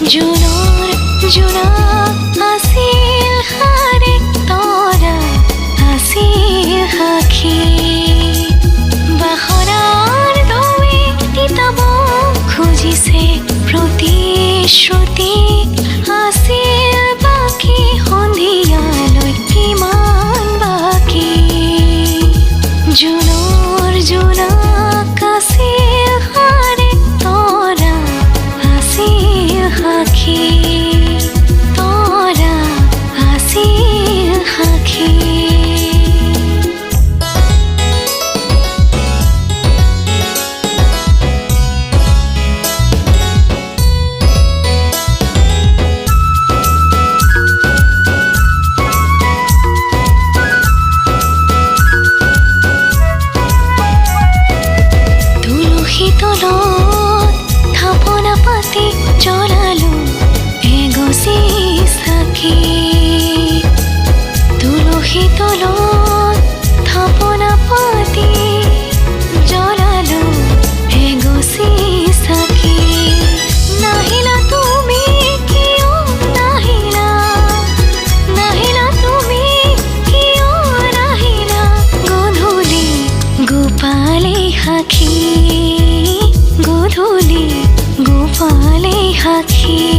জোনাক আছিল হাৰে তৰা আছিল সাক্ষী বাখৰাৰ দৱে তিতাব খুজিছে প্ৰতিশ্ৰুতি আছিল বাকী সন্ধিয়ালৈ কিমান বাকী জোনাক আছিল হাৰে তৰা আছিল সাক্ষী তৰা আছিল সাক্ষী থাপনা পাতি জ্বলালো এগছি চাকি তুলসী তলত থাপনা পাতি জ্বলালো এগছি চাকি নাহিলা তুমি কিয় নাহিলা নাহিলা তুমি কিয় নাহিলা গধূলি গোপালে সাক্ষী গধূলি গোপালে সাক্ষী